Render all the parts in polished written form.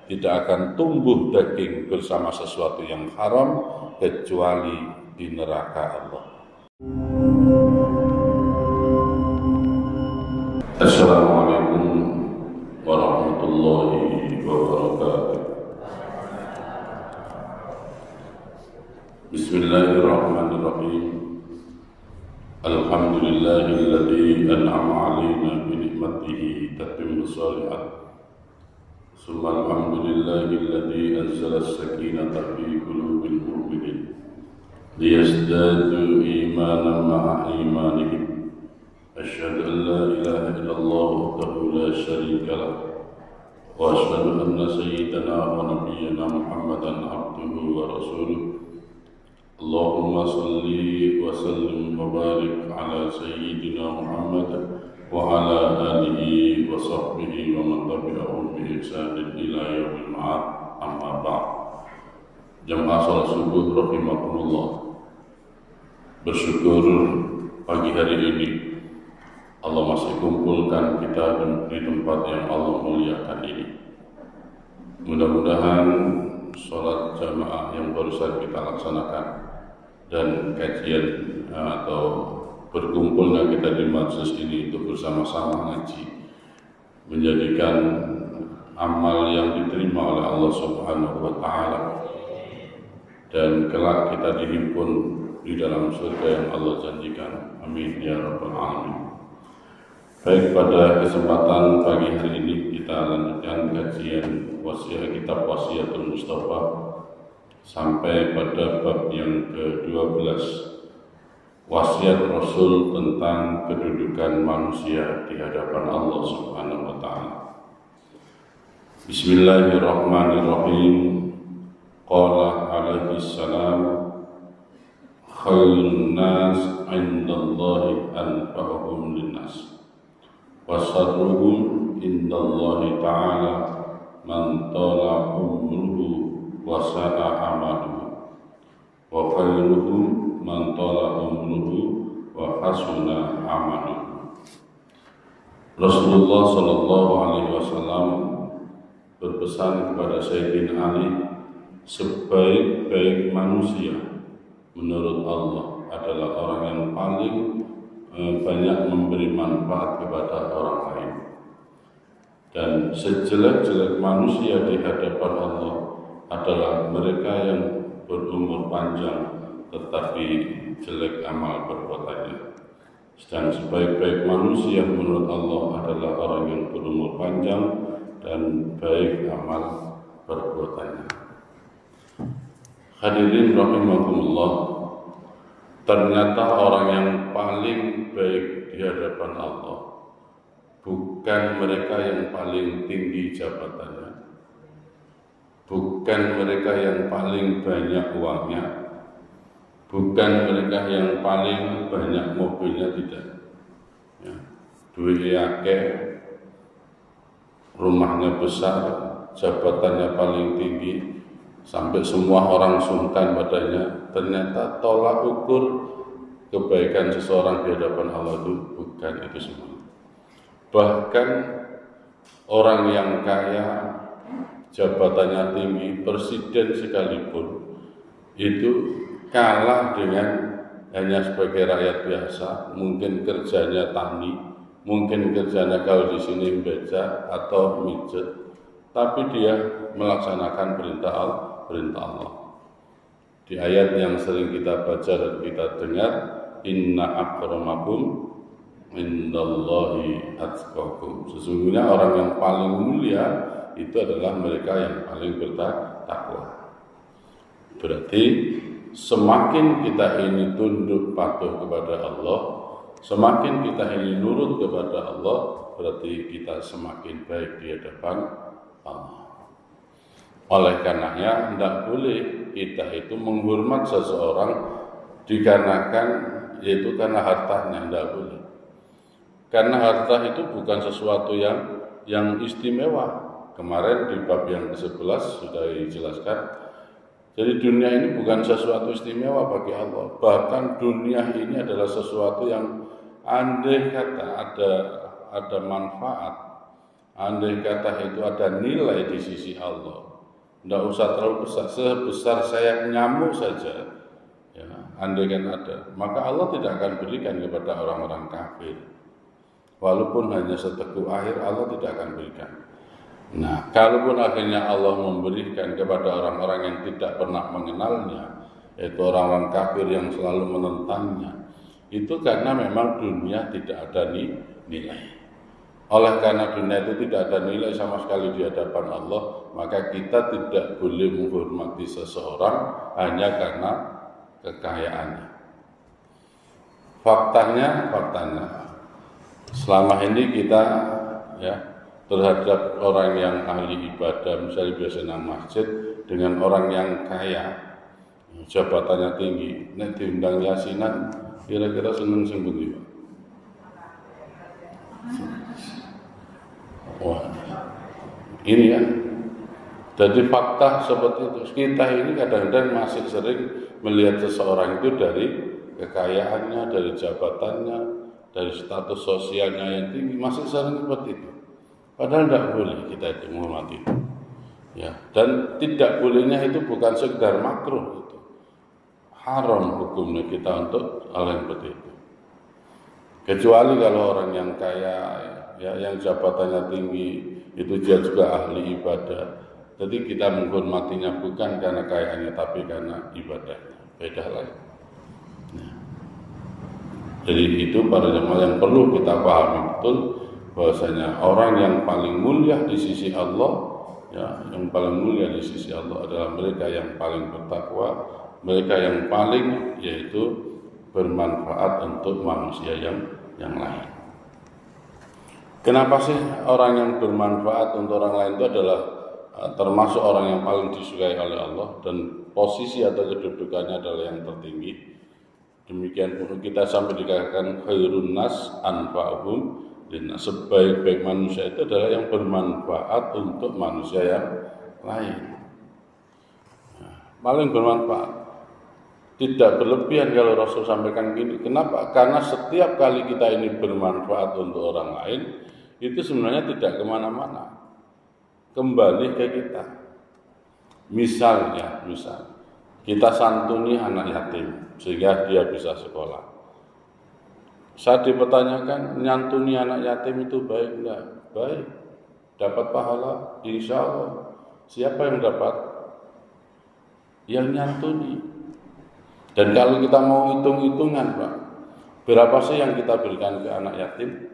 tidak akan tumbuh daging bersama sesuatu yang haram kecuali di neraka Allah. Assalamualaikum warahmatullahi wabarakatuh. Bismillahirrahmanirrahim. Alhamdulillahilladzi an'ama 'alaina bi ni'matihi tatimmu shalihat. Summa alhamdulillahilladzi anzala as-sakinata fi qulubil mu'minin liyazdadu imanan ma'a imanihim. Asyhadu an la ilaha illallah wahdahu la syarika lah wa asyhadu anna sayyidana wa nabiyyana Muhammadan abduhu wa rasuluh. Allahumma salli wa sallim wa barik ala sayyidina Muhammad wa ala alihi wa sahbihi wa man tabi'ahum bi ihsanin ila yaumil ma'ad, amma ba'd. Jamaah salat subuh rahimakumullah. Bersyukur pagi hari ini Allah masih kumpulkan kita di tempat yang Allah muliakan ini. Mudah-mudahan sholat jamaah yang barusan kita laksanakan dan kajian atau berkumpulnya kita di majelis ini untuk bersama-sama ngaji menjadikan amal yang diterima oleh Allah Subhanahu wa Ta'ala, dan kelak kita dihimpun di dalam surga yang Allah janjikan. Amin ya rabbal alamin. Baik, pada kesempatan pagi hari ini kita lanjutkan kajian kitab Wasiyatul Mustafa sampai pada bab yang ke-12, wasiat Rasul tentang kedudukan manusia di hadapan Allah Subhanahu wa Ta'ala. Bismillahirrahmanirrahim. Qala alaihi salam, khairun nas 'indallahi anfa'uhum linnas wa syarruhum indallahi ta'ala man tala umruhu wa sa'a amaluhu wa khairuhum man tala umruhu wa hasuna amaluhu. Rasulullah sallallahu alaihi wasallam berpesan kepada Sayyidina Ali, sebaik-baik manusia menurut Allah adalah orang yang paling banyak memberi manfaat kepada orang lain, dan sejelek-jelek manusia di hadapan Allah adalah mereka yang berumur panjang tetapi jelek amal perbuatannya. Sedang sebaik-baik manusia menurut Allah adalah orang yang berumur panjang dan baik amal perbuatannya. Hadirin rahimakumullah, ternyata orang yang paling baik di hadapan Allah bukan mereka yang paling tinggi jabatannya, bukan mereka yang paling banyak uangnya, bukan mereka yang paling banyak mobilnya, tidak. Ya, duitnya akeh, rumahnya besar, jabatannya paling tinggi, sampai semua orang sungkan padanya. Ternyata tolak ukur kebaikan seseorang di hadapan Allah itu bukan itu semua. Bahkan orang yang kaya, jabatannya tinggi, presiden sekalipun, itu kalah dengan hanya sebagai rakyat biasa, mungkin kerjanya tani, mungkin kerjanya kalau di sini beca atau mijet, tapi dia melaksanakan perintah Allah. Di ayat yang sering kita baca dan kita dengar, inna akramakum indallahi atqakum. Sesungguhnya orang yang paling mulia itu adalah mereka yang paling bertakwa. Berarti semakin kita ini tunduk patuh kepada Allah, semakin kita ini nurut kepada Allah, berarti kita semakin baik di hadapan Allah. Oleh karenanya tidak boleh kita itu menghormat seseorang dikarenakan yaitu karena hartanya, tidak boleh. Karena harta itu bukan sesuatu yang istimewa. Kemarin di bab yang ke-11 sudah dijelaskan. Jadi dunia ini bukan sesuatu istimewa bagi Allah. Bahkan dunia ini adalah sesuatu yang andai kata ada manfaat, andai kata itu ada nilai di sisi Allah, tidak usah terlalu besar, sebesar sayap nyamuk saja, ya, andai kan ada, maka Allah tidak akan berikan kepada orang-orang kafir. Walaupun hanya seteguk air, Allah tidak akan berikan. Nah, kalaupun akhirnya Allah memberikan kepada orang-orang yang tidak pernah mengenalnya, yaitu orang-orang kafir yang selalu menentangnya, itu karena memang dunia tidak ada nilai. Oleh karena dunia itu tidak ada nilai sama sekali di hadapan Allah, maka kita tidak boleh menghormati seseorang hanya karena kekayaannya. Faktanya, selama ini kita ya terhadap orang yang ahli ibadah, misalnya biasanya masjid, dengan orang yang kaya, jabatannya tinggi, nek diundang yasinan, kira-kira seneng sing pundi, Pak? Wah, ini ya. Jadi fakta seperti itu. Kita ini kadang-kadang masih sering melihat seseorang itu dari kekayaannya, dari jabatannya, dari status sosialnya yang tinggi, masih sering seperti itu. Padahal tidak boleh kita itu menghormati itu. Ya, dan tidak bolehnya itu bukan sekedar makruh itu. Haram hukumnya kita untuk hal yang seperti itu. Kecuali kalau orang yang kaya, ya, yang jabatannya tinggi, itu dia juga ahli ibadah. Jadi kita menghormatinya bukan karena kayaannya, tapi karena ibadahnya. Beda lagi. Nah, jadi itu para jemaah yang perlu kita pahami betul, bahwasanya orang yang paling mulia di sisi Allah, ya, yang paling mulia di sisi Allah adalah mereka yang paling bertakwa, mereka yang paling yaitu bermanfaat untuk manusia yang lain. Kenapa sih orang yang bermanfaat untuk orang lain itu adalah termasuk orang yang paling disukai oleh Allah dan posisi atau kedudukannya adalah yang tertinggi? Demikian pun kita sampai dikatakan khairun nas anfa'uhum. Sebaik-baik manusia itu adalah yang bermanfaat untuk manusia yang lain. Paling bermanfaat. Tidak berlebihan kalau Rasul sampaikan gini. Kenapa? Karena setiap kali kita ini bermanfaat untuk orang lain, itu sebenarnya tidak kemana-mana, kembali ke kita. Misal kita santuni anak yatim sehingga dia bisa sekolah. Saat dipertanyakan, nyantuni anak yatim itu baik enggak? Baik. Dapat pahala? Insya Allah. Siapa yang dapat? Yang nyantuni. Dan kalau kita mau hitung-hitungan, Pak, berapa sih yang kita berikan ke anak yatim?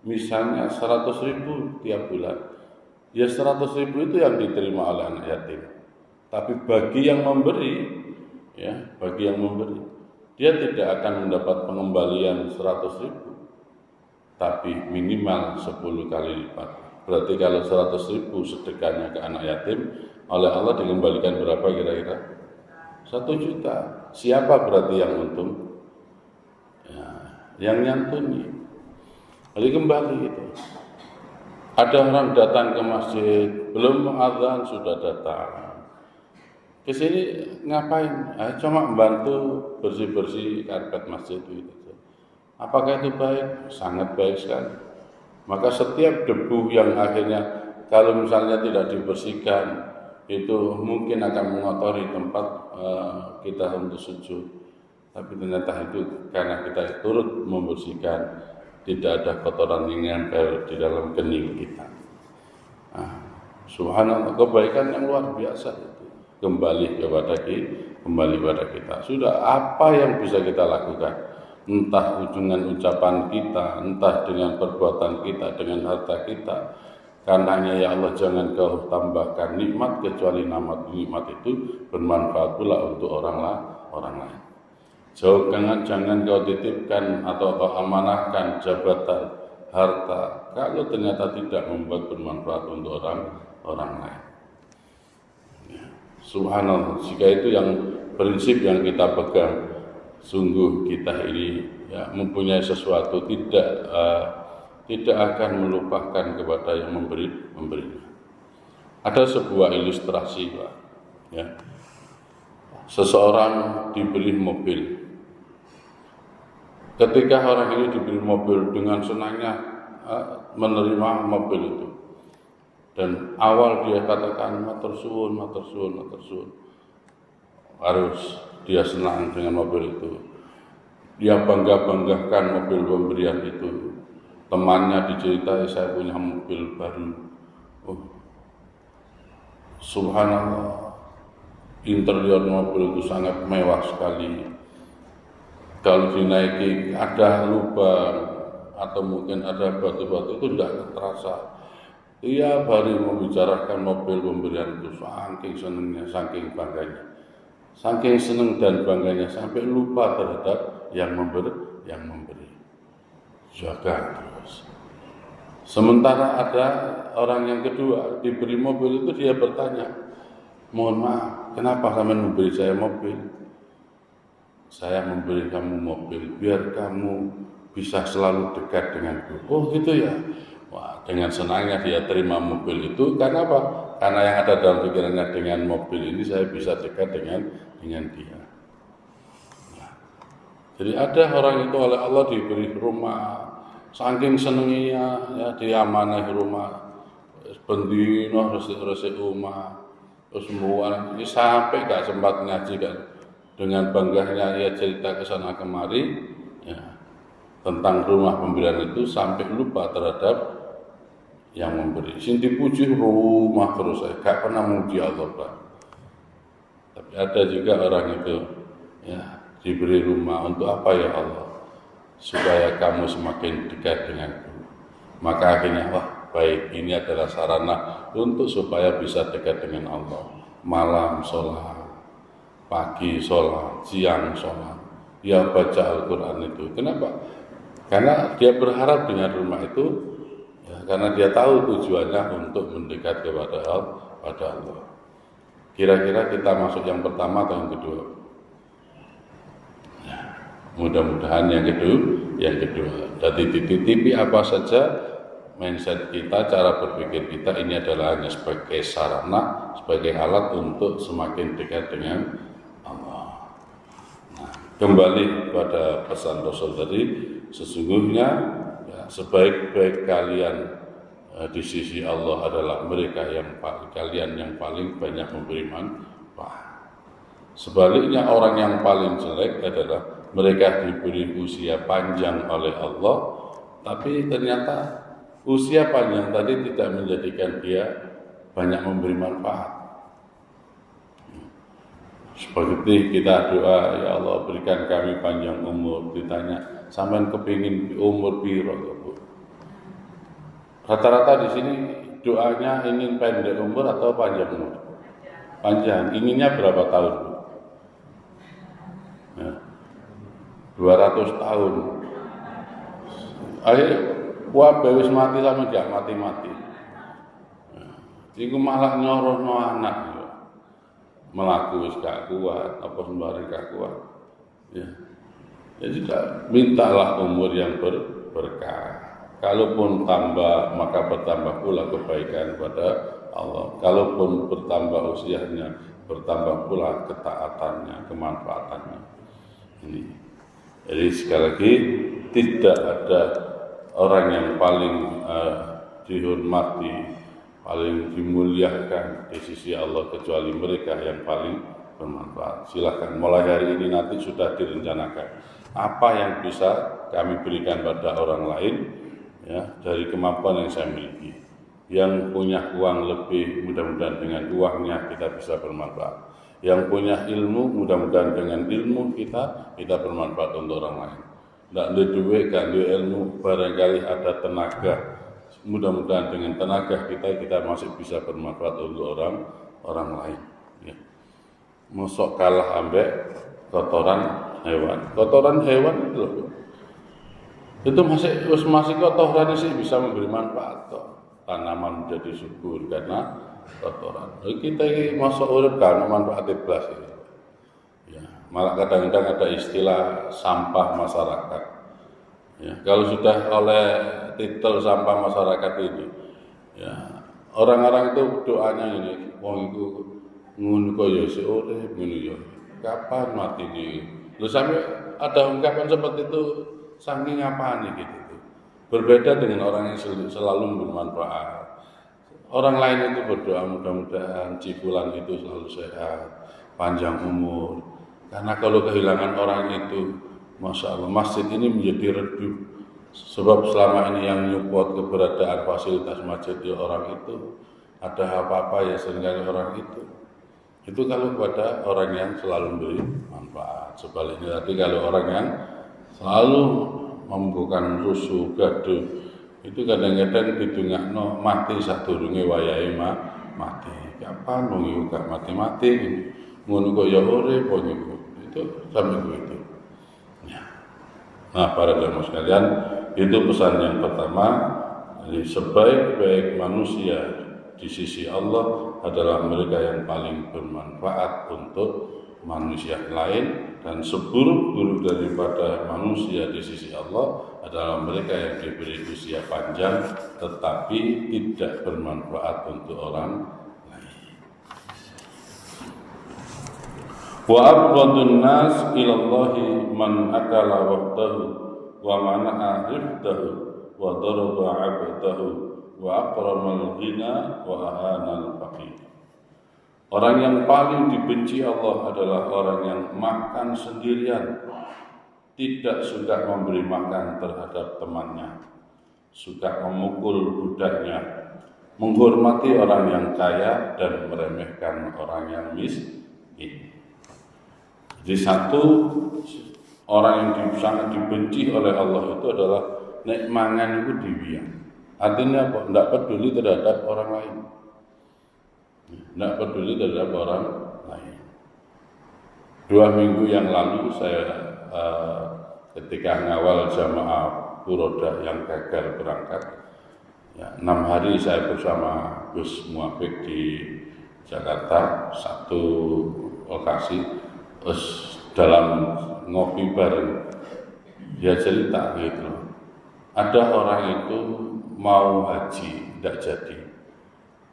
Misalnya 100.000 tiap bulan. Ya 100.000 itu yang diterima oleh anak yatim. Tapi bagi yang memberi, ya, dia tidak akan mendapat pengembalian 100.000, tapi minimal 10 kali lipat. Berarti kalau 100.000 sedekahnya ke anak yatim, oleh Allah dikembalikan berapa kira-kira? 1 juta. Siapa berarti yang untung? Ya, yang nyantuni. Lalu kembali itu. Ada orang datang ke masjid, belum azan sudah datang. Ke sini ngapain? Cuma membantu bersih-bersih karpet masjid itu. Apakah itu baik? Sangat baik sekali. Maka setiap debu yang akhirnya kalau misalnya tidak dibersihkan, itu mungkin akan mengotori tempat kita untuk sujud. Tapi ternyata itu karena kita turut membersihkan, tidak ada kotoran yang nempel di dalam kening kita. Subhanallah, kebaikan yang luar biasa itu. Kembali kepada kita. Sudah, apa yang bisa kita lakukan? Entah dengan ucapan kita, entah dengan perbuatan kita, dengan harta kita. Karenanya ya Allah, jangan kau tambahkan nikmat kecuali nikmat itu bermanfaat pula untuk orang lain. Jangan kau titipkan atau kau amanahkan jabatan, harta, kalau ternyata tidak membuat bermanfaat untuk orang lain. Subhanallah, jika itu yang prinsip yang kita pegang, sungguh kita ini ya, mempunyai sesuatu tidak akan melupakan kepada yang memberinya. Ada sebuah ilustrasi, Pak, ya. Seseorang diberi mobil. Ketika orang ini diberi mobil, dengan senangnya menerima mobil itu. Dan awal dia katakan matur suwun, matur suwun, matur suwun. Harus dia senang dengan mobil itu. Dia bangga-banggakan mobil pemberian itu. Temannya diceritai, saya punya mobil baru. Oh, subhanallah, interior mobil itu sangat mewah sekali. Kalau dinaiki ada lubang atau mungkin ada batu-batu itu tidak terasa. Tiap hari membicarakan mobil pemberian itu, saking senangnya, saking bangganya, saking senang dan bangganya sampai lupa terhadap yang memberi. Jaga terus. Sementara ada orang yang kedua diberi mobil itu, dia bertanya, mohon maaf, kenapa kamu memberi saya mobil? Saya memberi kamu mobil biar kamu bisa selalu dekat denganku. Oh gitu ya. Wah, dengan senangnya dia terima mobil itu. Karena apa? Karena yang ada dalam pikirannya, dengan mobil ini saya bisa dekat dengan dia. Nah, jadi ada orang itu oleh Allah diberi rumah, saking senengnya ya, diamanahi rumah, bendino resik-resik rumah, terus semua ini sampai gak sempat ngaji kan. Dengan bangganya ia cerita ke sana kemari ya, tentang rumah pemberian itu sampai lupa terhadap yang memberi. Sing dipuji rumah terus, saya gak pernah memuji Allah, Pak. Tapi ada juga orang itu ya, diberi rumah untuk apa ya Allah? Supaya kamu semakin dekat denganku. Maka akhirnya wah baik, ini adalah sarana untuk supaya bisa dekat dengan Allah. Malam sholat, pagi sholat, siang sholat, dia baca Al-Quran itu. Kenapa? Karena dia berharap dengan rumah itu ya, karena dia tahu tujuannya untuk mendekat kepada Allah. Kira-kira kita masuk yang pertama atau yang kedua? Ya, mudah-mudahan yang kedua. Jadi dititipi apa saja mindset kita, cara berpikir kita ini adalah hanya sebagai sarana, sebagai alat untuk semakin dekat dengan Allah. Nah, kembali pada pesan Rasul tadi, sesungguhnya ya, sebaik-baik kalian di sisi Allah adalah kalian yang paling banyak memberi manfaat. Sebaliknya orang yang paling jelek adalah mereka diberi usia panjang oleh Allah, tapi ternyata usia panjang tadi tidak menjadikan dia banyak memberi manfaat. Seperti kita doa, ya Allah berikan kami panjang umur. Ditanya, sampean kepingin umur piro? Rata-rata di sini doanya ingin pendek umur atau panjang umur? Panjang. Inginnya berapa tahun? Ya. 200 tahun. Akhirnya wah wis mati sama gak mati-mati. Iku malah nyorono anak. Melaku wis gak kuat, apa sembari gak kuat. Ya. Jadi mintalah umur yang berkah. Kalaupun tambah, maka bertambah pula kebaikan kepada Allah. Kalaupun bertambah usianya, bertambah pula ketaatannya, kemanfaatannya. Ini. Jadi sekali lagi, tidak ada orang yang paling dihormati, paling dimuliakan di sisi Allah kecuali mereka yang paling bermanfaat. Silakan mulai hari ini nanti sudah direncanakan apa yang bisa kami berikan pada orang lain ya, dari kemampuan yang saya miliki. Yang punya uang lebih, mudah-mudahan dengan uangnya kita bisa bermanfaat. Yang punya ilmu, mudah-mudahan dengan ilmu kita bermanfaat untuk orang lain. Tidak ada duit, tidak ada ilmu, barangkali ada tenaga. Mudah-mudahan dengan tenaga kita masih bisa bermanfaat untuk orang lain. Ya. Mosok kalah ambek kotoran hewan. Kotoran hewan itu masih kotoran sih bisa memberi manfaat kok. Tanaman menjadi subur karena kotoran. Kita ini mosok urip kan manfaat blas ya. Ya, malah kadang-kadang ada istilah sampah masyarakat. Ya, kalau sudah oleh titel sampah masyarakat ini, ya orang-orang itu doanya ini, wong itu ngono kaya sik urip ngono ya. Kapan mati ini? Lu sampai ada ungkapan seperti itu saking apaan gitu. Berbeda dengan orang yang selalu bermanfaat. Orang lain itu berdoa mudah-mudahan Cipulan itu selalu sehat, panjang umur. Karena kalau kehilangan orang itu, Masya Allah, masjid ini menjadi redup. Sebab selama ini yang nyupport keberadaan fasilitas masjid di orang itu, ada apa-apa ya seringkali orang itu. Itu kalau kepada orang yang selalu memberi manfaat. Sebaliknya tadi kalau orang yang selalu membukan rusuh, gaduh, itu kadang-kadang didungakno mati sadurunge wayahe mati. Kapan wong gak mati-mati ngono kok ya urip kok itu sampai begitu. Ya. Nah, para jamaah sekalian, itu pesan yang pertama, jadi sebaik-baik manusia di sisi Allah adalah mereka yang paling bermanfaat untuk manusia lain, dan seburuk-buruk daripada manusia di sisi Allah adalah mereka yang diberi usia panjang tetapi tidak bermanfaat untuk orang lain. Wa abghadun nas ilallahi man akala waqtahu wa mana'a rifdahu wa daraba 'abdahu wa akramal ghina wa ahanal faqir. Orang yang paling dibenci Allah adalah orang yang makan sendirian, tidak suka memberi makan terhadap temannya, suka memukul budaknya, menghormati orang yang kaya dan meremehkan orang yang miskin. Jadi satu orang yang sangat dibenci oleh Allah itu adalah nek mangan itu diwiang. Artinya apa? Tidak peduli terhadap orang lain. Tidak peduli terhadap orang lain. 2 minggu yang lalu saya ketika ngawal jamaah Furoda yang gagal berangkat, ya, 6 hari saya bersama Gus Muafiq di Jakarta, satu lokasi, terus dalam ngopi bareng dia cerita gitu, ada orang itu mau haji tidak jadi.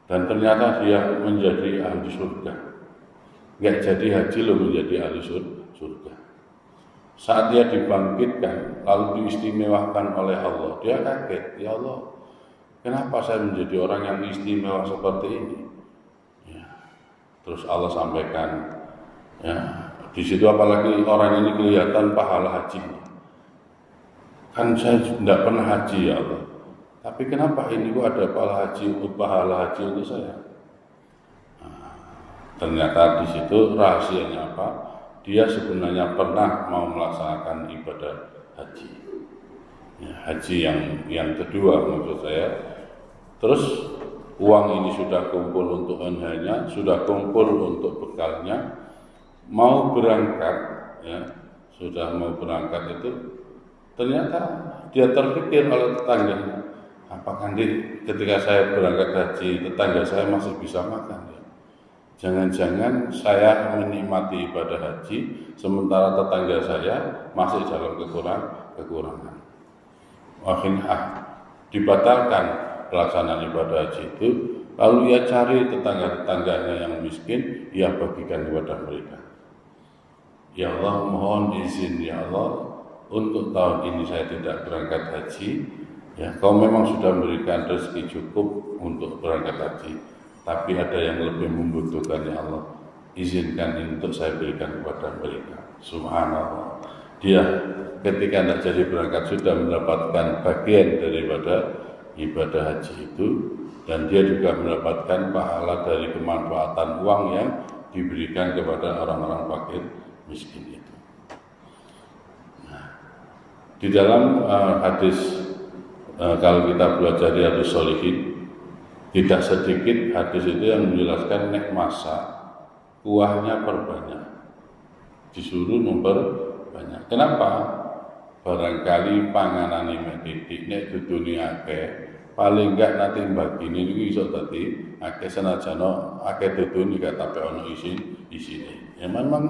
Dan ternyata dia menjadi ahli surga. Nggak jadi haji loh menjadi ahli surga. Saat dia dibangkitkan, lalu diistimewakan oleh Allah, dia kaget, ya Allah, kenapa saya menjadi orang yang istimewa seperti ini? Ya. Terus Allah sampaikan, ya, di situ apalagi orang ini kelihatan pahala hajinya. Kan saya tidak pernah haji ya Allah. Tapi kenapa ini kok ada pahala haji untuk saya? Nah, ternyata di situ rahasianya apa? Dia sebenarnya pernah mau melaksanakan ibadah haji. Ya, haji yang kedua menurut saya. Terus uang ini sudah kumpul untuk onhanya, sudah kumpul untuk bekalnya, mau berangkat, ya, sudah mau berangkat itu, ternyata dia terpikir oleh tetangganya. Apakah ketika saya berangkat haji, tetangga saya masih bisa makan ya? Jangan-jangan saya menikmati ibadah haji, sementara tetangga saya masih dalam kekurangan. Akhirnya dibatalkan pelaksanaan ibadah haji itu, lalu ia cari tetangga-tetangganya yang miskin, ia bagikan kepada mereka. Ya Allah, mohon izin ya Allah, untuk tahun ini saya tidak berangkat haji. Ya, kau memang sudah memberikan rezeki cukup untuk berangkat haji, tapi ada yang lebih membutuhkan ya Allah. Izinkan ini untuk saya berikan kepada mereka. Subhanallah. Dia ketika tidak jadi berangkat sudah mendapatkan bagian daripada ibadah haji itu, dan dia juga mendapatkan pahala dari kemanfaatan uang yang diberikan kepada orang-orang fakir miskin itu. Nah, di dalam hadis, kalau kita belajar Riyadhus Shalihin, tidak sedikit hadis itu yang menjelaskan nek masak kuahnya perbanyak, disuruh memperbanyak. Kenapa? Barangkali panganan ini titik nek dudunya akeh, paling enggak nanti bagini ini iso tadi akeh senajano akeh duduni gak tapi ono isine. Ya memang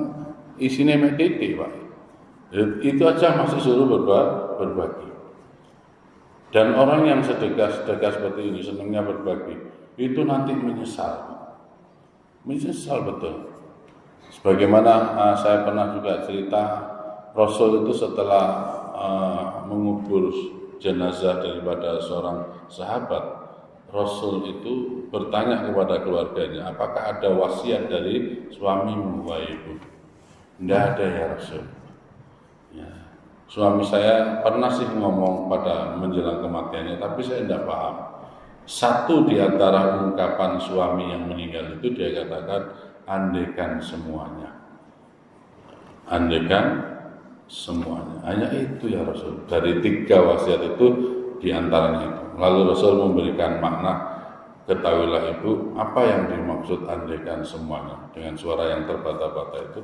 isine mek titik Pak. Itu aja masih suruh berbagi. Dan orang yang sedekah seperti ini, senangnya berbagi, itu nanti menyesal betul. Sebagaimana saya pernah juga cerita, Rasul itu setelah mengubur jenazah daripada seorang sahabat, Rasul itu bertanya kepada keluarganya, apakah ada wasiat dari suamimu, wahai ibu? Tidak ada ya Rasul. Ya. Suami saya pernah sih ngomong pada menjelang kematiannya, tapi saya tidak paham. Satu di antara ungkapan suami yang meninggal itu dia katakan, andaikan semuanya. Andaikan semuanya. Hanya itu ya Rasul. Dari 3 wasiat itu di antaranya itu. Lalu Rasul memberikan makna, ketahuilah ibu, apa yang dimaksud andaikan semuanya. Dengan suara yang terbata-bata itu,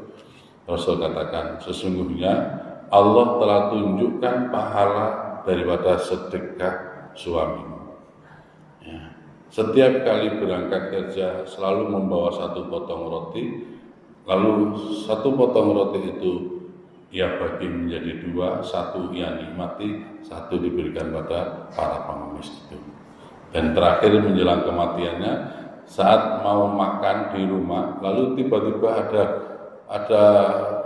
Rasul katakan, sesungguhnya Allah telah tunjukkan pahala daripada sedekah suamimu. Ya. Setiap kali berangkat kerja selalu membawa 1 potong roti, lalu 1 potong roti itu ia bagi menjadi 2, 1 ia nikmati, 1 diberikan pada para pengemis itu. Dan terakhir menjelang kematiannya, saat mau makan di rumah, lalu tiba-tiba ada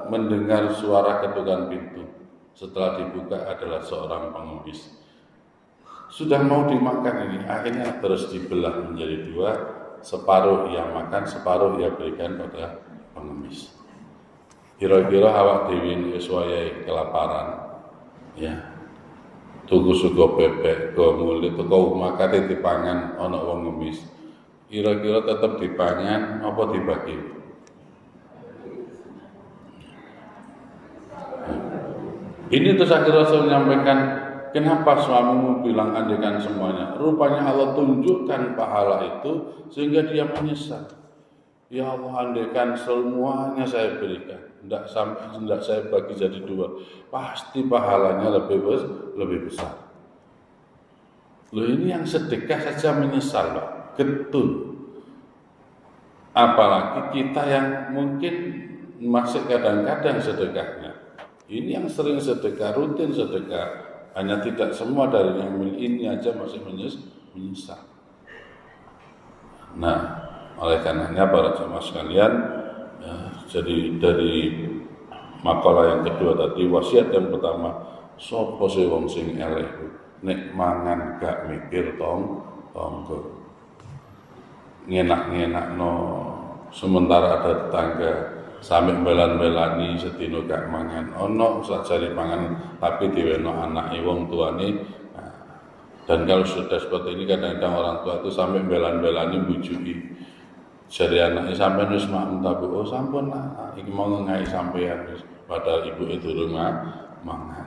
mendengar suara ketukan pintu. Setelah dibuka adalah seorang pengemis. Sudah mau dimakan ini, akhirnya terus dibelah menjadi 2, separuh ia makan, separuh ia berikan pada pengemis. Kira-kira awak dewi ini wayai kelaparan, ya, tuku sugo bebek, go mulit, tuku makate dipangan ana wong ngemis. Kira-kira tetap dipangan apa dibagi? Ini terus akhirnya Rasul menyampaikan, kenapa suamimu bilang andaikan semuanya? Rupanya Allah tunjukkan pahala itu sehingga dia menyesal. Ya Allah, andaikan semuanya saya berikan, tidak saya bagi jadi 2, pasti pahalanya lebih besar. Loh, ini yang sedekah saja menyesal, Pak. Getun. Apalagi kita yang mungkin masih kadang-kadang sedekahnya. Ini yang sering sedekah, rutin sedekah, hanya tidak semua dari yang ini aja masih menyesal. Nah, oleh karenanya para jemaah sekalian, ya, jadi dari makalah yang kedua tadi, wasiat yang pertama, sapa sing wong sing elek nek mangan gak mikir tonggo. Ngenak-ngenakno sementara ada tetangga sampe belan-belani sedina gak mangan. Ono sajane mangan tapi diweno anake wong tuane. Dan kalau sudah seperti ini kadang-kadang orang tua itu sampai belan-belani bujuki. Jadi anaknya sampai nus makmum tapi oh sampun lah, ini mau ngai sampean padahal ibu itu rumah mangan.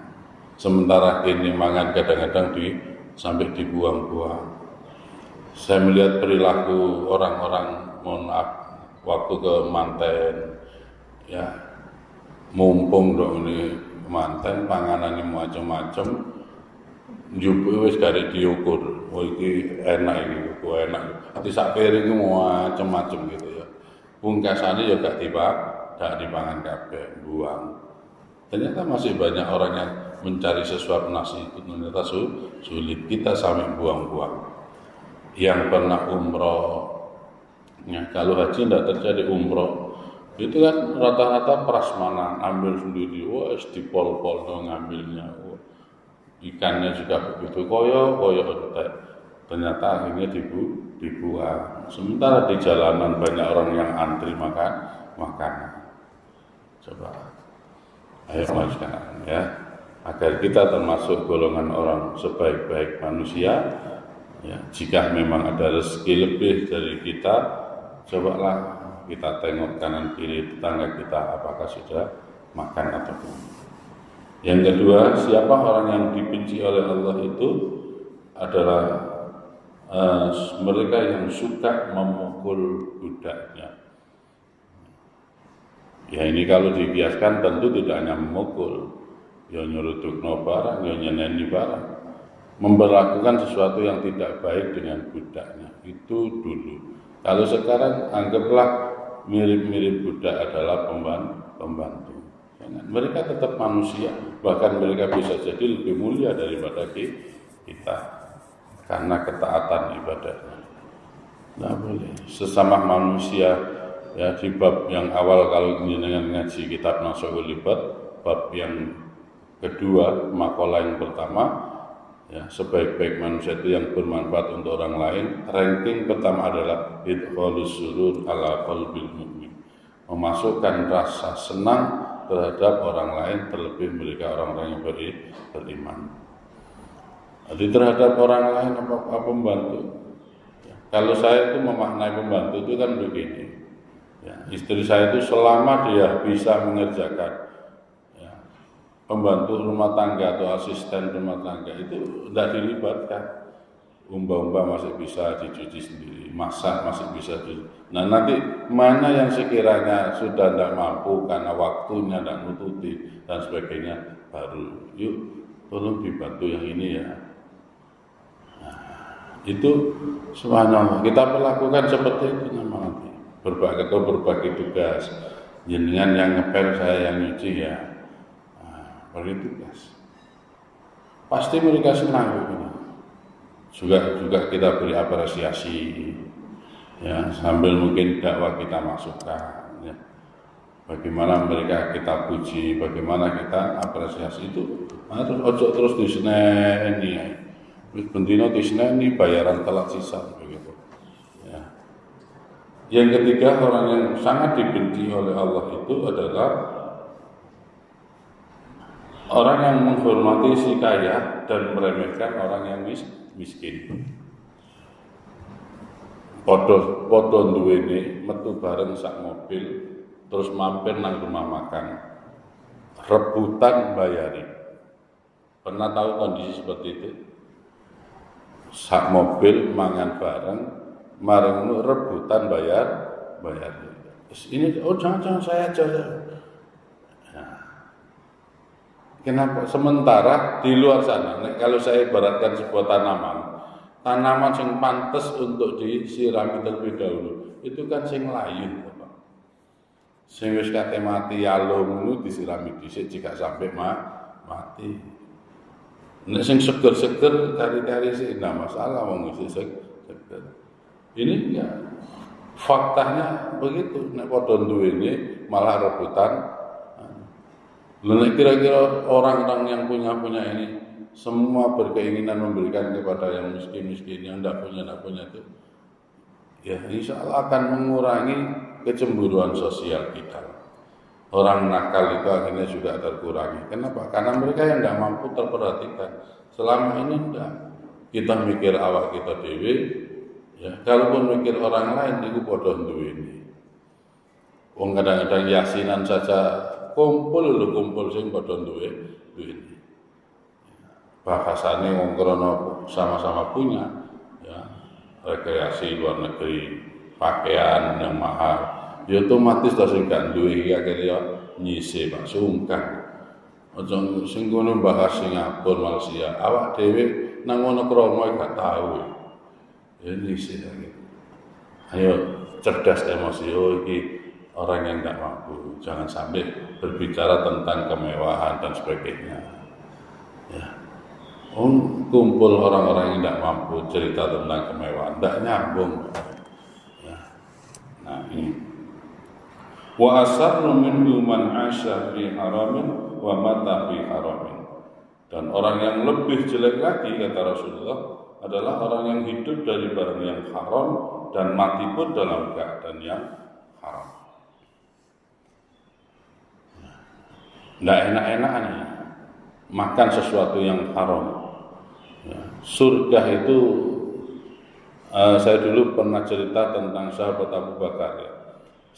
Sementara kini mangan kadang-kadang sampai dibuang-buang. Saya melihat perilaku orang-orang, mohon maaf, waktu ke manten, ya mumpung dong ini manten panganannya macam-macam, njupuk wis gare diukur, oh iki enak iki, kok enak. Ati sak piring macam-macam gitu ya. Pungkasane ya gak dipangan kabeh, buang. Ternyata masih banyak orang yang mencari sesuap nasi itu ternyata sulit. Kita sampai buang-buang. Yang pernah umroh, ya, kalau haji tidak terjadi umroh, itu kan rata-rata prasmanan, ambil sendiri, wah dipol-pol dong ngambilnya. Ikannya juga begitu, koyo entek. Ternyata akhirnya dibuang. Sementara di jalanan banyak orang yang antri makanan. Coba, ayo mari sekarang ya, agar kita termasuk golongan orang sebaik-baik manusia. Ya, jika memang ada rezeki lebih dari kita, cobalah kita tengok kanan kiri tetangga kita apakah sudah makan atau belum. Yang kedua, siapa orang yang dibenci oleh Allah itu adalah mereka yang suka memukul budaknya. Ya ini kalau dibiaskan tentu tidak hanya memukul, ya nyerudukno barang, ya nyeneni barang. Memperlakukan sesuatu yang tidak baik dengan budaknya, itu dulu. Kalau sekarang anggaplah mirip-mirip budak adalah pembantu. Mereka tetap manusia, bahkan mereka bisa jadi lebih mulia daripada kita karena ketaatan ibadahnya. Nah boleh sesama manusia ya, di bab yang awal kalau dengan ngaji kitab Nasaul Libat, bab yang kedua makalah yang pertama Ya, sebaik-baik manusia itu yang bermanfaat untuk orang lain. Ranking pertama adalah idkhalus surur ala qalbil mu'min, memasukkan rasa senang terhadap orang lain, terlebih mereka orang-orang yang beriman. Jadi terhadap orang lain apa pembantu. Ya, kalau saya itu memaknai pembantu itu kan begini. Ya, istri saya itu selama dia bisa mengerjakan pembantu rumah tangga atau asisten rumah tangga itu tidak dilibatkan. Umba-umba masih bisa dicuci sendiri, masak masih bisa dicuci. Nah nanti mana yang sekiranya sudah tidak mampu karena waktunya tidak nututi dan sebagainya, baru yuk tolong dibantu yang ini ya. Nah, itu subhanallah kita perlakukan seperti itu namanya. Berbagi tugas. Jenengan yang ngepel, saya yang nyuci ya. Bagi tugas. Pasti mereka senang begini. Juga kita beri apresiasi, ya, sambil mungkin dakwah kita masukkan, ya. Bagaimana mereka kita puji, bagaimana kita apresiasi itu. Nah, terus diseneni, bendino diseneni bayaran telat sisa begitu. Ya. Yang ketiga, orang yang sangat dibenci oleh Allah itu adalah orang yang menghormati si kaya dan meremehkan orang yang miskin. Podo duwene metu bareng sak mobil terus mampir nang rumah makan. Rebutan bayari. Pernah tahu kondisi seperti itu? Sak mobil mangan bareng, mareng rebutan bayar. Ini jangan saya aja. Kenapa? Sementara di luar sana, kalau saya ibaratkan sebuah tanaman yang pantas untuk disirami terlebih dahulu, itu kan sing layu, sing wis kate mati yalung itu disirami dhisik jika sampai mati. Nek sing seger-seger kari-kari sih enggak masalah, wong sing seger. Ini ya faktanya begitu. Nek padha duwene malah rebutan. Lalu kira-kira orang-orang yang punya ini semua berkeinginan memberikan kepada yang miskin-miskin, yang tidak punya itu, ya insya Allah akan mengurangi kecemburuan sosial kita. Orang nakal itu akhirnya juga terkurangi. Kenapa? Karena mereka yang tidak mampu terperhatikan. Selama ini tidak. Kita mikir awak kita dewe, ya. Kalaupun mikir orang lain itu bodoh duwe. Wong kadang-kadang yasinan saja kumpul sing padha duwe ini. Bahasane wong krono sama-sama punya, ya, rekreasi luar negeri, pakaian yang mahal, ya otomatis ta sing gak duwe iki akhirnya nyise Pak sungkan. Aja sing ngono bahas Singapura, Malaysia, awak dhewe nang ngono kromo gak tahu. Ya nyise lagi. Ayo cerdas emosi iki orang yang tidak mampu, jangan sampai berbicara tentang kemewahan dan sebagainya. Ya. Kumpul orang-orang yang tidak mampu cerita tentang kemewahan, tidak nyambung. Ya. Nah ini. Wa asarru minhu man 'asha fi haramin wa mata fi haramin. Dan orang yang lebih jelek lagi kata Rasulullah adalah orang yang hidup dari barang yang haram dan mati pun dalam keadaan yang haram. Tidak enak-enakan ya, makan sesuatu yang haram. Ya. Surga itu, saya dulu pernah cerita tentang sahabat Abu Bakar. Ya.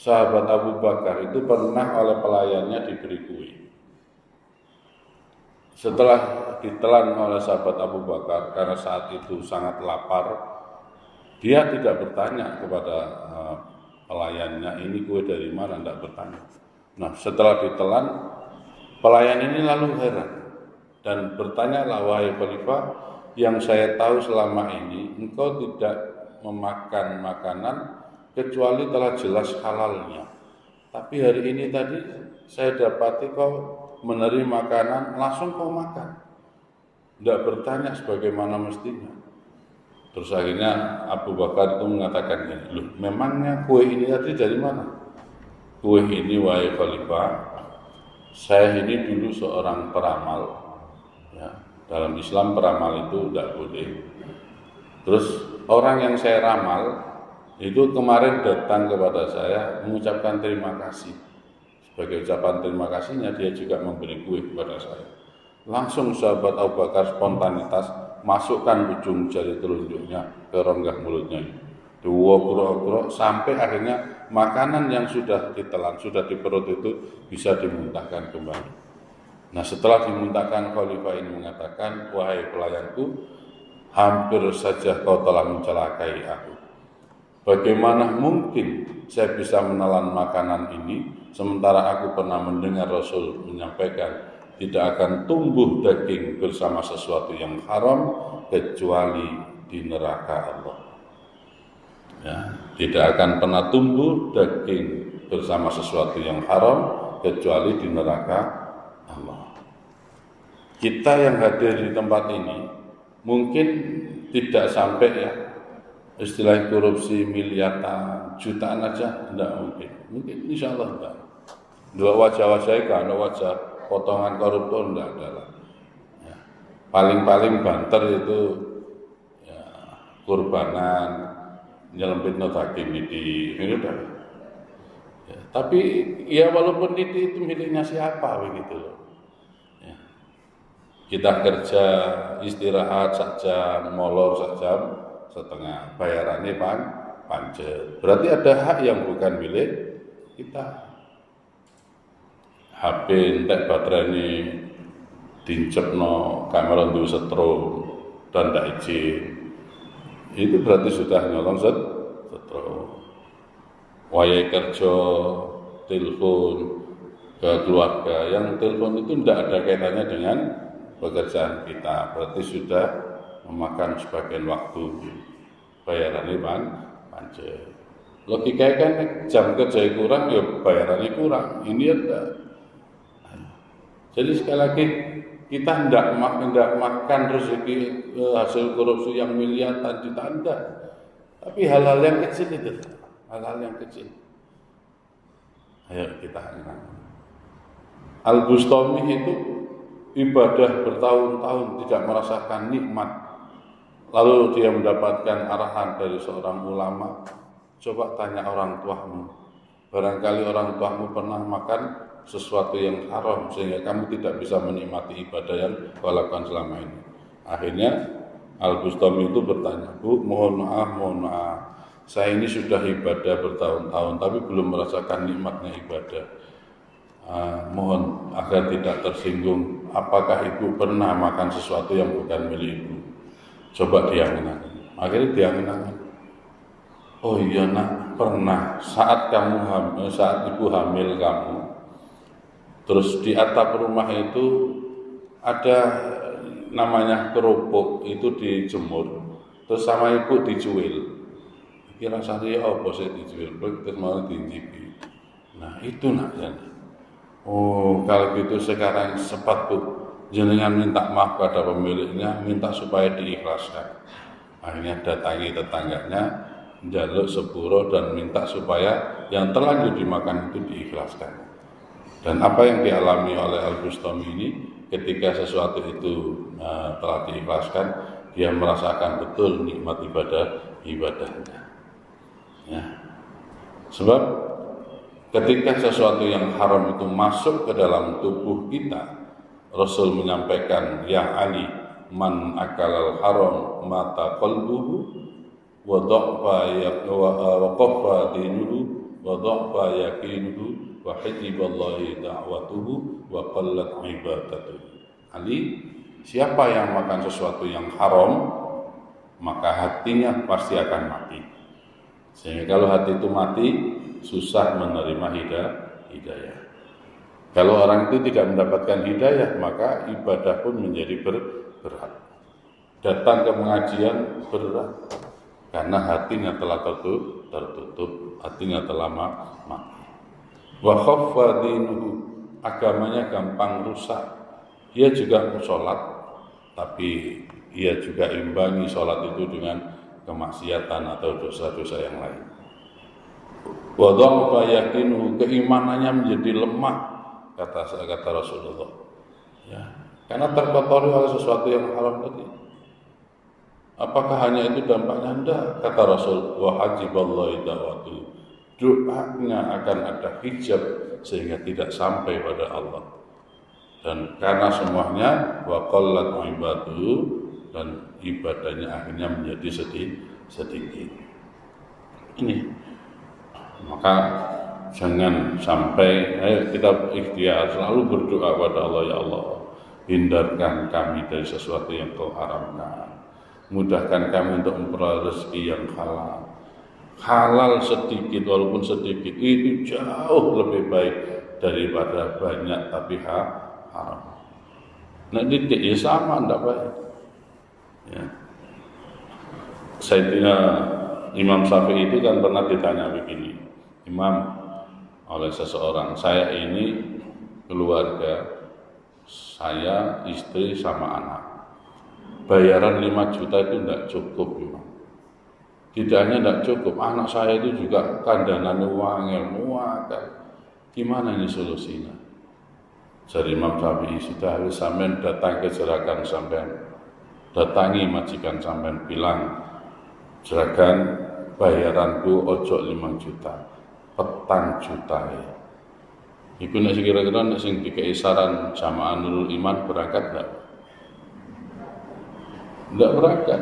Sahabat Abu Bakar itu pernah oleh pelayannya diberi kue. Setelah ditelan oleh sahabat Abu Bakar karena saat itu sangat lapar, dia tidak bertanya kepada pelayannya ini kue dari mana, tidak bertanya. Nah setelah ditelan, pelayan ini lalu heran dan bertanya, wahai Khalifah, yang saya tahu selama ini engkau tidak memakan makanan kecuali telah jelas halalnya. Tapi hari ini tadi saya dapati kau menerima makanan langsung kau makan, tidak bertanya sebagaimana mestinya. Terus akhirnya Abu Bakar itu mengatakan, loh, memangnya kue ini tadi dari mana? Kue ini wahai Khalifah, saya ini dulu seorang peramal, ya, Dalam Islam peramal itu tidak boleh. Terus orang yang saya ramal itu kemarin datang kepada saya mengucapkan terima kasih. Sebagai ucapan terima kasihnya dia juga memberi kue kepada saya. Langsung sahabat Abu Bakar spontanitas masukkan ujung jari telunjuknya ke rongga mulutnya. Diwogrok-grok sampai akhirnya makanan yang sudah ditelan, sudah di perut itu bisa dimuntahkan kembali. Nah setelah dimuntahkan, khalifah ini mengatakan, wahai pelayanku, hampir saja kau telah mencelakai aku. Bagaimana mungkin saya bisa menelan makanan ini, sementara aku pernah mendengar Rasul menyampaikan, tidak akan tumbuh daging bersama sesuatu yang haram, kecuali di neraka Allah. Ya, tidak akan pernah tumbuh daging bersama sesuatu yang haram, kecuali di neraka Allah. Kita yang hadir di tempat ini mungkin tidak sampai ya istilah korupsi miliaran, jutaan aja tidak mungkin. Mungkin insya Allah tidak. Dua wajah-wajah itu ada wajah potongan koruptor tidak ada lah. Ya. Paling-paling banter itu ya, kurbanan nyelempit notakin di udah. Ya, tapi ya walaupun itu miliknya siapa begitu loh. Kita kerja istirahat saja, molor saja setengah, bayarannya pancet. Berarti ada hak yang bukan milik kita. HP entek baterai ini dincepno kamera untuk setrum dan tidak izin. Itu berarti sudah nyolong setrum. Wayai kerja, telepon ke keluarga, yang telepon itu tidak ada kaitannya dengan pekerjaan kita, berarti sudah memakan sebagian waktu, bayarannya pancet. Logikanya kan jam kerja kurang, ya bayarannya kurang. Ini ada. Jadi sekali lagi kita tidak makan rezeki hasil korupsi yang miliaran juta enggak, tapi hal-hal yang kecil itu, hal-hal yang kecil. Ayo kita ingat. Al-Bustami itu ibadah bertahun-tahun tidak merasakan nikmat, lalu dia mendapatkan arahan dari seorang ulama. Coba tanya orang tuamu, barangkali orang tuamu pernah makan sesuatu yang haram sehingga kamu tidak bisa menikmati ibadah yang kau lakukan selama ini. Akhirnya Al-Bustami itu bertanya, Bu, mohon maaf, saya ini sudah ibadah bertahun-tahun tapi belum merasakan nikmatnya ibadah. Mohon agar tidak tersinggung, apakah ibu pernah makan sesuatu yang bukan milik ibu? Coba dia menanyakan. Akhirnya dia menanyakan, oh iya nak, pernah saat kamu hamil, saat ibu hamil kamu, terus di atap rumah itu ada namanya kerupuk itu dijemur, terus sama ibu dicuil. Kira saya apa saya dicuil, terus mau dincipi. Nah itu nak jadi. Oh, kalau gitu sekarang cepat Bu, jenengan minta maaf pada pemiliknya, minta supaya diikhlaskan. Akhirnya datangi tetangganya, jaluk sepuro dan minta supaya yang terlanjur dimakan itu diikhlaskan. Dan apa yang dialami oleh Al-Bustami ini, ketika sesuatu itu telah diikhlaskan, dia merasakan betul nikmat ibadahnya. Ya. Sebab ketika sesuatu yang haram itu masuk ke dalam tubuh kita, Rasul menyampaikan, ya Ali, man akalal haram mata qalbuhu wa qaffa dinuhu wa dha'fa yaqinuhu wa hijiballahi da'watuhu wa qallat ibadatuhu. Ali, siapa yang makan sesuatu yang haram, maka hatinya pasti akan mati. Sehingga kalau hati itu mati, susah menerima hidayah. Kalau orang itu tidak mendapatkan hidayah, maka ibadah pun menjadi berat. Datang ke pengajian berat, karena hatinya telah tertutup, hatinya telah mati. Wa khaffa dinuhu, agamanya gampang rusak. Dia juga sholat, tapi ia juga imbangi sholat itu dengan kemaksiatan atau dosa-dosa yang lain. Wa dha'fa yaqinuhu, keimanannya menjadi lemah, kata Rasulullah. Ya, karena terkotori oleh sesuatu yang haram tadi. Apakah hanya itu dampaknya? Tidak, kata Rasul, wa hajiballahi da'watu, doanya akan ada hijab sehingga tidak sampai pada Allah. Dan karena semuanya wa qallat ibadu, dan ibadahnya akhirnya menjadi sedikit. Ini maka jangan sampai, ayo kita ikhtiar selalu berdoa pada Allah, ya Allah, hindarkan kami dari sesuatu yang Kau haramkan, mudahkan kami untuk memperoleh rezeki yang halal. Halal sedikit, walaupun sedikit, itu jauh lebih baik daripada banyak tapi haram. Nah, titik ya sama, tidak baik. Ya. Sayyidina Imam Syafi'i itu kan pernah ditanya begini, Imam, oleh seseorang, saya ini keluarga, saya istri sama anak, bayaran 5 juta itu tidak cukup, Imam. Tidak hanya tidak cukup, anak saya itu juga kandanan uang yang muakal. Gimana ini solusinya? Jadi Imam Syafi'i, sudah harus sampean datang ke jeragan sampean, datangi majikan sampean, bilang, jeragan bayaranku ojo 5 juta, 4 juta ya. Iku nek kira-kira nek sing dikei saran jamaah Nurul Iman berangkat enggak? Enggak berangkat.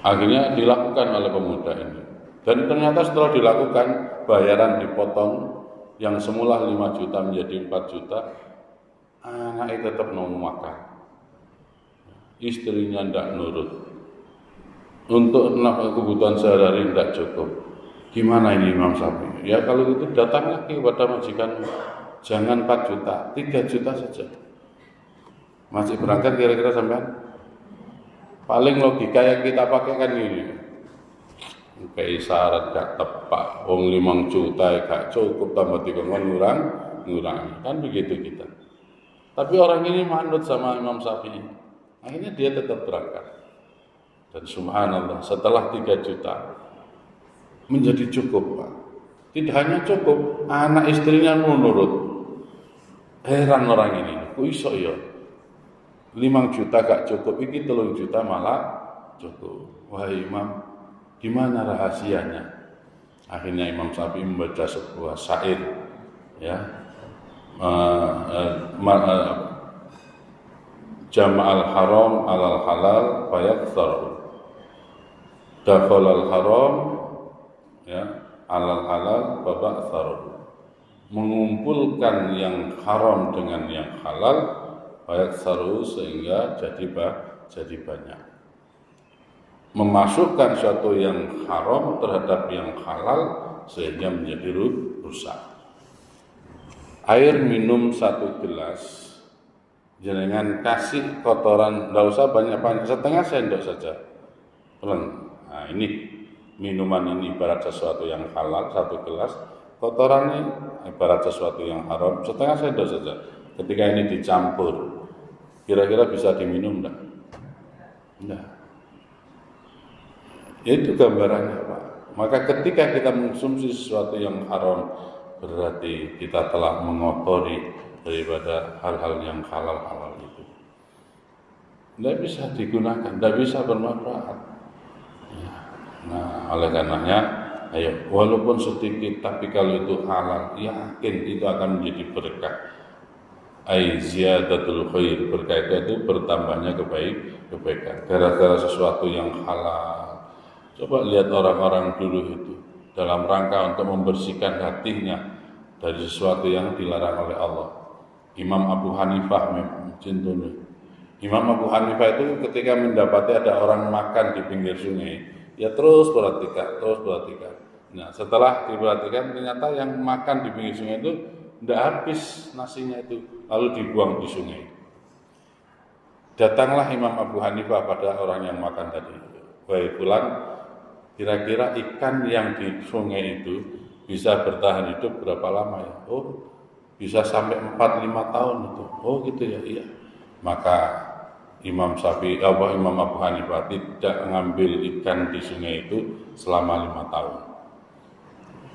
Akhirnya dilakukan oleh pemuda ini. Dan ternyata setelah dilakukan, bayaran dipotong, yang semula 5 juta menjadi 4 juta, anaknya tetap mau makan. Istrinya tidak nurut. Untuk kebutuhan sehari-hari tidak cukup. Gimana ini Imam Syafi'i? Ya kalau gitu datang lagi kepada majikan, jangan 4 juta, 3 juta saja. Masih berangkat kira-kira sampean? Paling logika yang kita pakai kan ini, kayak syarat gak tepat, wong 5 juta gak cukup, tambah 3 ngurangi, kan begitu kita. Tapi orang ini manut sama Imam Syafi'i, akhirnya dia tetap berangkat. Dan subhanallah, setelah 3 juta menjadi cukup, Pak. Tidak hanya cukup, anak istrinya menurut. Heran orang ini, kok iso ya? 5 juta gak cukup, ini 3 juta malah cukup. Wahai Imam, gimana rahasianya? Akhirnya Imam Syafi'i membaca sebuah syair, ya, jama'al haram alal halal fayaktsar, dakhalal haram, ya, alal halal fabaktsar, mengumpulkan yang haram dengan yang halal fayaktsar, sehingga jadi banyak. Memasukkan suatu yang haram terhadap yang halal sehingga menjadi rusak. Air minum 1 gelas, jenengan kasih kotoran, tidak usah banyak-banyak, setengah sendok saja. Nah ini minuman ini ibarat sesuatu yang halal 1 gelas, kotorannya ibarat sesuatu yang haram, setengah sendok saja. Ketika ini dicampur, kira-kira bisa diminum enggak? Enggak. Itu gambarannya, Pak. Maka ketika kita mengkonsumsi sesuatu yang haram, berarti kita telah mengotori daripada hal-hal yang halal-halal itu. Tidak bisa digunakan, tidak bisa bermanfaat. Ya. Nah, oleh karenanya, ayo, walaupun sedikit, tapi kalau itu halal, yakin itu akan menjadi berkah. Ziyadatul khair, berkah itu bertambahnya kebaikan. Gara-gara sesuatu yang halal. Coba lihat orang-orang dulu itu dalam rangka untuk membersihkan hatinya dari sesuatu yang dilarang oleh Allah. Imam Abu Hanifah contohnya. Imam Abu Hanifah itu ketika mendapati ada orang makan di pinggir sungai, ya terus perhatikan. Nah, setelah diperhatikan ternyata yang makan di pinggir sungai itu tidak habis nasinya itu, lalu dibuang di sungai. Datanglah Imam Abu Hanifah pada orang yang makan tadi. Wahai fulan, kira-kira ikan yang di sungai itu bisa bertahan hidup berapa lama ya? Oh, bisa sampai 4-5 tahun itu. Oh gitu ya, iya. Maka Imam Abu Hanifah tidak mengambil ikan di sungai itu selama 5 tahun.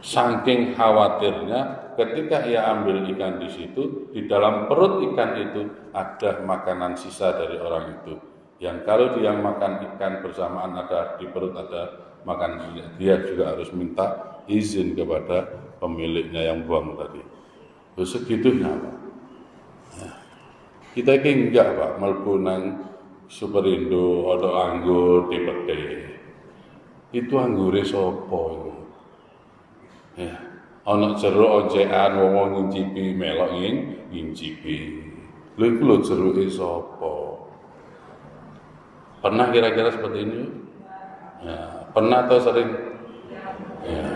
Saking khawatirnya ketika ia ambil ikan di situ, di dalam perut ikan itu ada makanan sisa dari orang itu. Yang kalau dia makan ikan bersamaan ada di perut ada makanan sisa, dia juga harus minta izin kepada pemiliknya yang buang tadi. Segitunya Pak. Ya. Kita ini enggak Pak, mlebu nang Superindo ada anggur dipete. Itu anggure sapa itu? Ya, ana jeruk ocekan wong ngincipi melok ngincipi. Lha iku lho jeruke sapa? Pernah kira-kira seperti ini? Ya, pernah atau sering? Ya.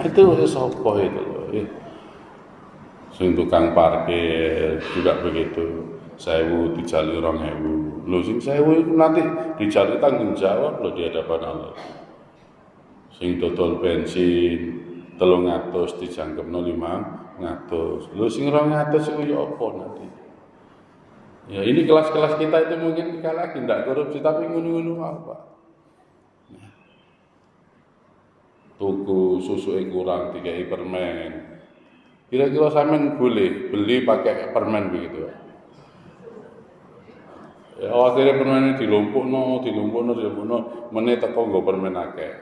Itu sapa itu lho. Sing tukang parkir juga begitu. 1000 dijali 2000. Lho sing 1000 itu nanti dijali tanggung jawab lho di hadapan Allah. Sing dodol bensin 300 dijangkepno 500. Lho sing 200 iku ya apa nanti? Ya ini kelas-kelas kita itu mungkin lagi ndak korupsi tapi ngono-ngono apa? Ya. Tuku susuke kurang dikai permen. Kira-kira sampean boleh beli pakai permen begitu? Ya akhirnya permen dilumpukno, meneh teko nggo permen akeh.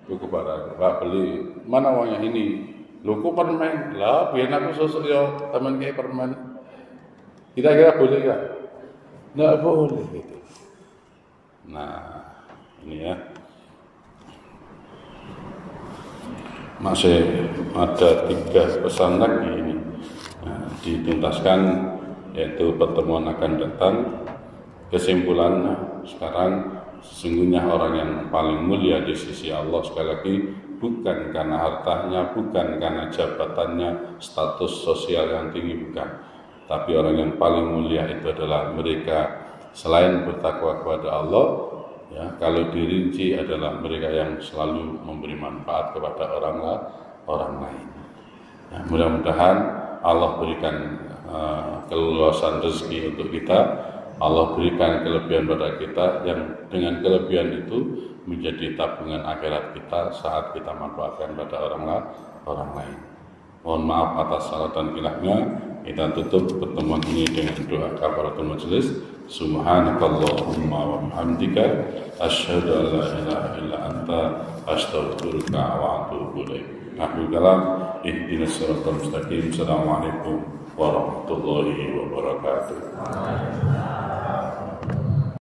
Tuku barang, Pak beli, mana uangnya ini? Lho kok permen? Lah, biar aku susuk ya, teman kayak permen. Kira-kira boleh gak? Nggak boleh gitu. Nah, ini ya. Masih ada 3 pesan lagi ini. Nah, dituntaskan, yaitu pertemuan akan datang. Kesimpulan sekarang sesungguhnya orang yang paling mulia di sisi Allah sekali lagi bukan karena hartanya, bukan karena jabatannya, status sosial yang tinggi, bukan. Tapi orang yang paling mulia itu adalah mereka selain bertakwa kepada Allah, ya, kalau dirinci adalah mereka yang selalu memberi manfaat kepada orang lain. Ya, mudah-mudahan Allah berikan keluasan rezeki untuk kita. Allah berikan kelebihan pada kita yang dengan kelebihan itu menjadi tabungan akhirat kita saat kita manfaatkan pada orang lain. Mohon maaf atas salah dan khilafnya. Kita tutup pertemuan ini dengan doa kafaratul majelis. Subhanakallahumma wa bihamdika asyhadu an la ilaha illa anta astaghfiruka wa atubu ilaik. Akhirul kalam, ihdinas siratal mustaqim. Assalamualaikum warahmatullahi wabarakatuh.